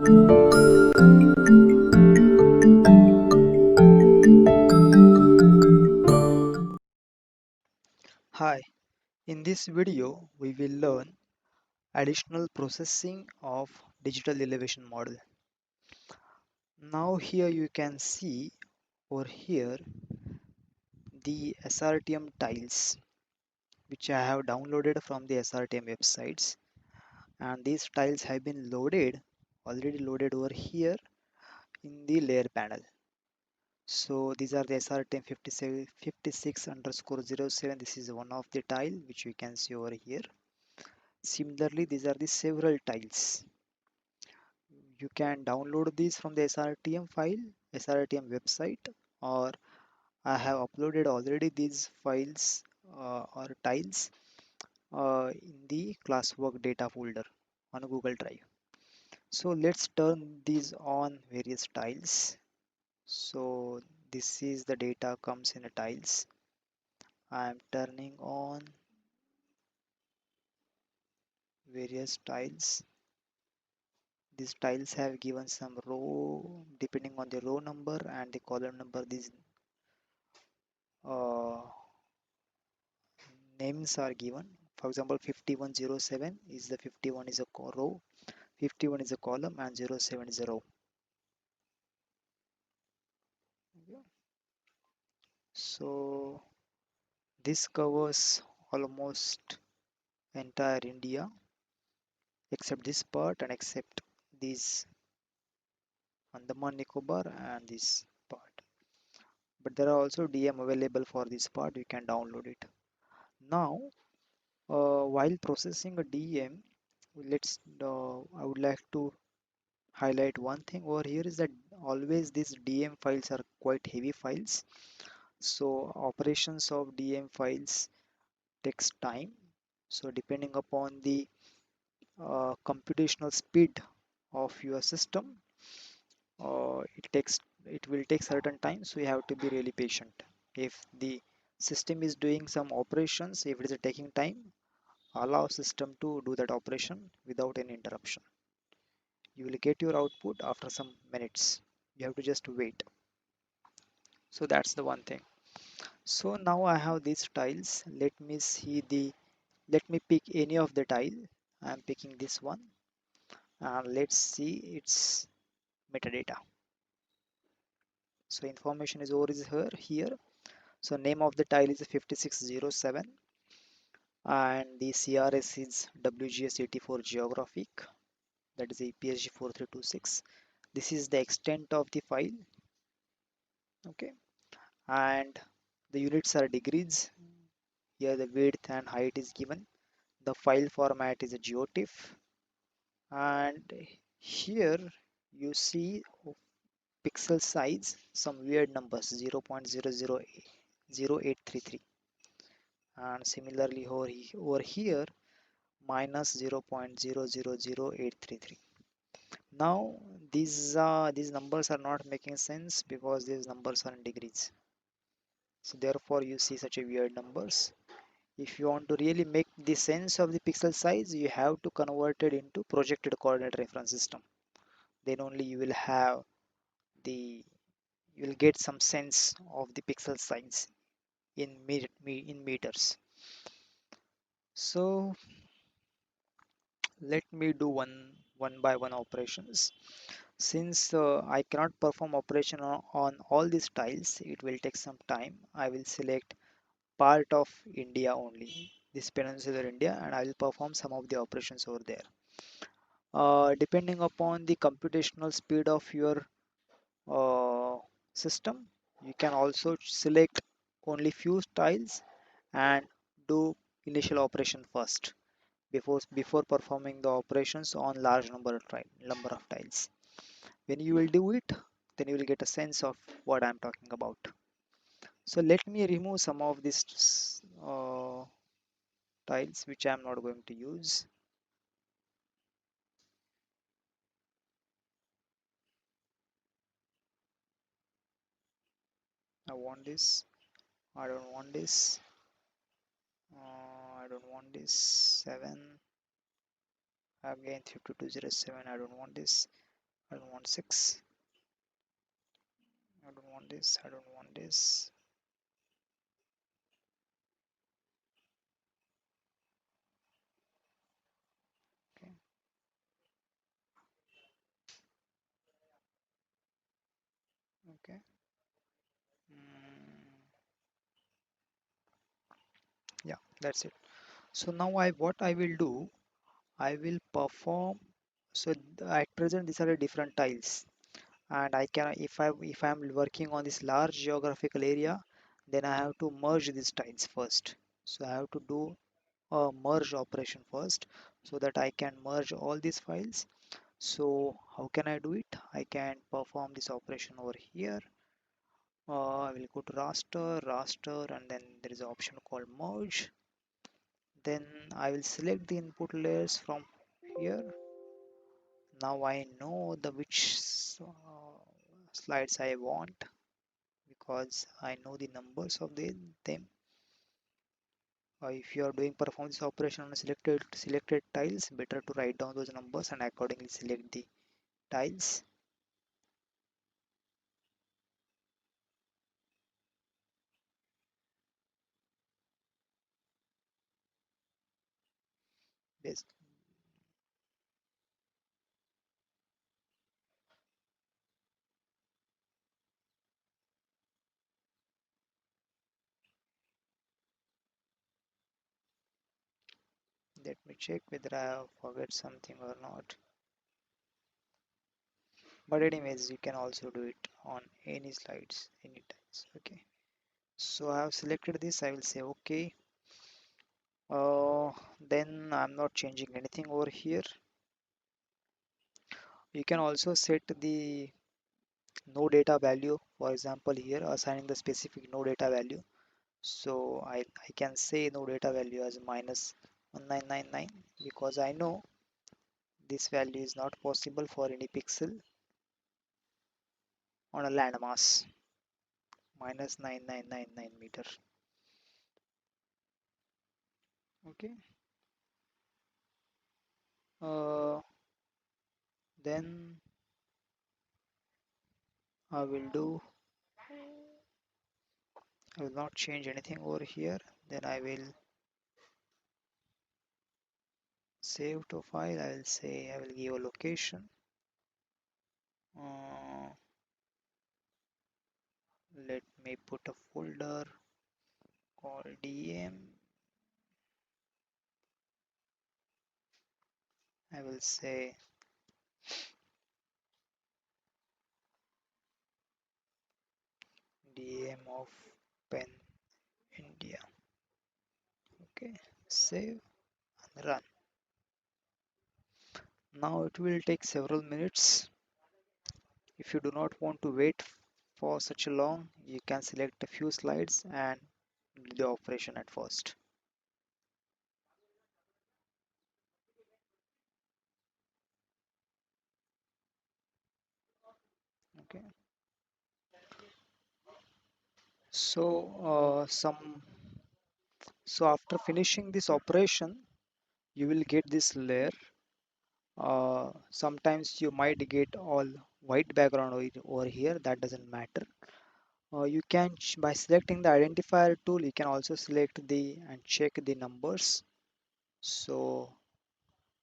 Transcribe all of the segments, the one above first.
Hi, in this video we will learn additional processing of digital elevation model. Now here you can see over here the SRTM tiles which I have downloaded from the SRTM websites, and these tiles have been already loaded over here in the layer panel. So these are the SRTM 56 underscore 07. This is one of the tile which you can see over here. Similarly, these are the several tiles. You can download these from the SRTM file, SRTM website, or I have uploaded already these files or tiles in the classwork data folder on Google Drive. So let's turn these on various tiles. So this is the data comes in the tiles. I am turning on various tiles. These tiles have given some row depending on the row number and the column number. These uh, names are given. For example, 5107 is the 51 is a row, 51 is a column, and 07 is a row. Okay. So this covers almost entire India except this part and except these Andaman Nicobar and this part. But there are also DEM available for this part. You can download it. Now, while processing a DEM, I would like to highlight one thing over here is that always these DEM files are quite heavy files. So operations of DEM files takes time. So depending upon the computational speed of your system, it will take certain time. So you have to be really patient. If the system is doing some operations, if it is taking time, allow system to do that operation without any interruption. You will get your output after some minutes. You have to just wait. So that's the one thing. So now I have these tiles. Let me pick any of the tile. I'm picking this one, and let's see its metadata. So information is over is here. So name of the tile is 5607 and the CRS is WGS84 geographic, that is APSG 4326. This is the extent of the file. Okay, and the units are degrees. Here the width and height is given. The file format is a GeoTIFF, and here you see pixel size, some weird numbers 0.000833, and similarly over here minus 0.000833. Now these numbers are not making sense because these numbers are in degrees. So therefore you see such a weird numbers. If you want to really make the sense of the pixel size, you have to convert it into projected coordinate reference system. Then only the you will get some sense of the pixel size in meters. So let me do one by one operations. Since I cannot perform operation on all these tiles, it will take some time. I will select part of India only, this peninsular India, and I will perform some of the operations over there. Depending upon the computational speed of your uh, system, you can also select only few tiles and do initial operation first before performing the operations on large number of tiles. When you will do it, then you will get a sense of what I'm talking about. So let me remove some of these tiles which I'm not going to use. I want this. I don't want this. I don't want this. 7 again 5207. I don't want this. I don't want 6. I don't want this. I don't want this. Okay. Okay. Mm, yeah, that's it. So now what I will do, I will perform. So at present these are the different tiles, and I can if I'm working on this large geographical area, then I have to merge these tiles first. So I have to do a merge operation first, so that I can merge all these files. So how can I do it? I can perform this operation over here. I will go to raster, and then there is an option called merge. Then I will select the input layers from here. Now I know the which slides I want, because I know the numbers of them. If you are doing perform this operation on selected tiles, better to write down those numbers and accordingly select the tiles. Yes, let me check whether I have forget something or not. But anyways, you can also do it on any slides, any tiles. Okay. So I have selected this. I will say okay. Then I'm not changing anything over here. You can also set the no data value, for example here assigning the specific no data value. So I can say no data value as minus 1999, because I know this value is not possible for any pixel on a landmass minus 9999 meter. Okay. Then I will do I will not change anything over here. Then I will save to file. I will say I will give a location. uh, Let me put a folder called DEM. I will say DEM of pen India. Okay, save and run. Now it will take several minutes. If you do not want to wait for such a long, you can select a few slides and do the operation at first. Okay. So after finishing this operation, you will get this layer. Sometimes you might get all white background over here. That doesn't matter. You can by selecting the identifier tool, you can also select the and check the numbers. So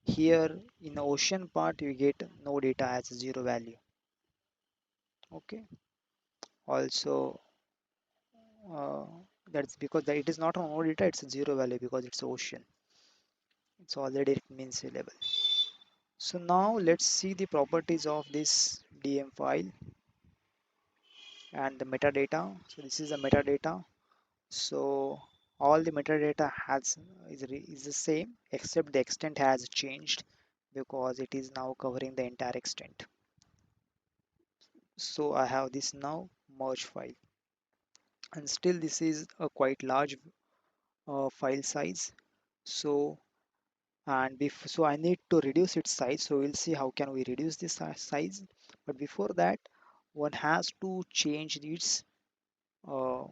here in the ocean part, you get no data as zero value. Okay. Also, uh, that's because that it is not on no data; it's a zero value because it's ocean. It's already it means sea level. So now let's see the properties of this DM file and the metadata. So this is the metadata. So all the metadata is the same, except the extent has changed because it is now covering the entire extent. So I have this now merge file, and still this is a quite large file size. So so I need to reduce its size. So we'll see how can we reduce this size. But before that, one has to change its uh,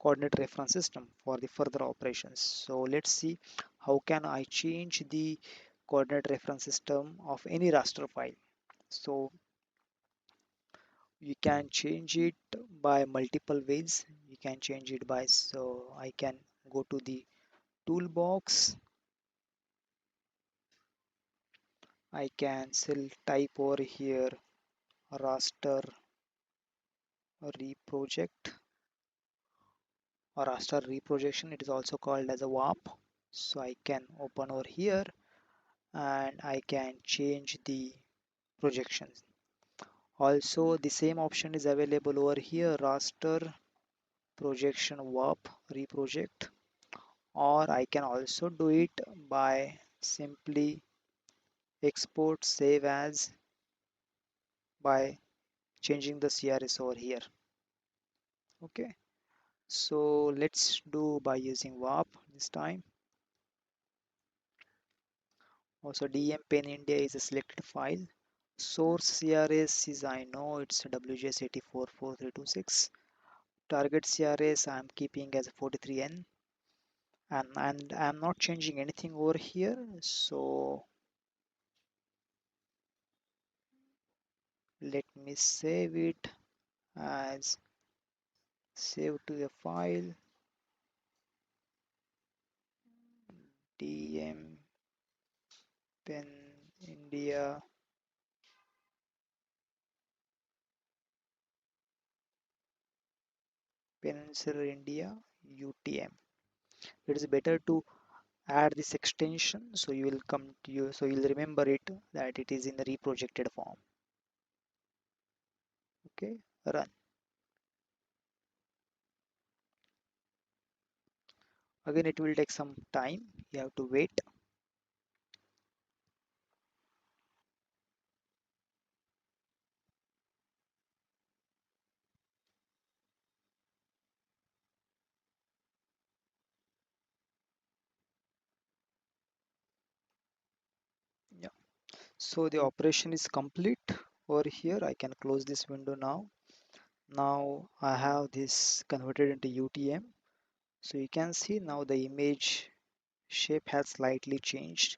coordinate reference system for the further operations. So let's see how can I change the coordinate reference system of any raster file. So You can change it by multiple ways. You can change it by, so I can go to the toolbox. I can still type over here raster reproject or raster reprojection. It is also called as a warp. So I can open over here and I can change the projections. Also, the same option is available over here, raster projection warp reproject, or I can also do it by simply export save as by changing the CRS over here. Okay, so let's do by using warp this time. Also, DEM pen India is a selected file. Source CRS is, I know it's WGS844326. Target CRS I'm keeping as 43N, and I'm not changing anything over here. So let me save it as save to a file DEM pen India Peninsular India UTM. It is better to add this extension so you will come to you so you'll remember it that it is in the reprojected form. Okay, run. Again, it will take some time. You have to wait. Yeah. So the operation is complete over here. I can close this window now. Now I have this converted into UTM. So you can see now the image shape has slightly changed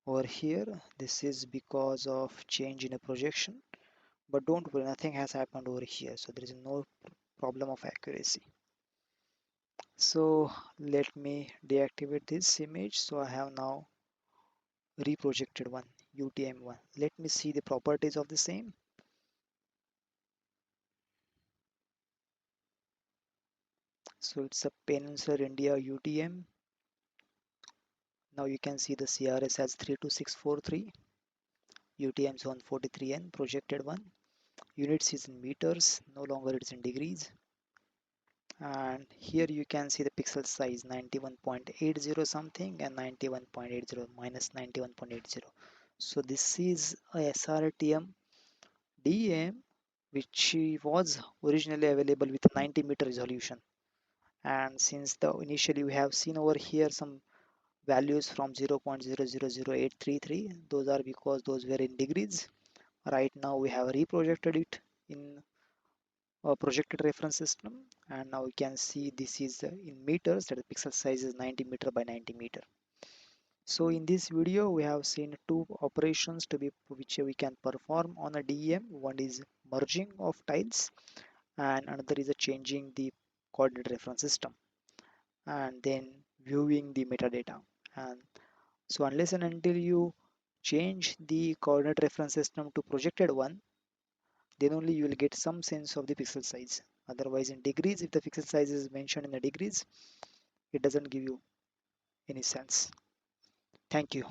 over here. This is because of change in a projection. But don't worry, nothing has happened over here. So there is no problem of accuracy. So let me deactivate this image. So I have now reprojected one, UTM1. Let me see the properties of the same. So it's a Peninsular India UTM. Now you can see the CRS as 32643, UTM zone 43N, projected one. Units is in meters, no longer it's in degrees. And here you can see the pixel size 91.80 something and 91.80 minus 91.80. So this is a SRTM DEM which was originally available with 90-meter resolution. And since the initially we have seen over here some values from 0.000833, those are because those were in degrees. Right now we have reprojected it in a projected reference system, and now we can see this is in meters, that the pixel size is 90 meter by 90 meter. So in this video we have seen two operations to be which we can perform on a DEM. One is merging of tiles and another is a changing the coordinate reference system and then viewing the metadata. And so unless and until you change the coordinate reference system to projected one, then only you will get some sense of the pixel size. Otherwise in degrees, if the pixel size is mentioned in the degrees, it doesn't give you any sense. Thank you.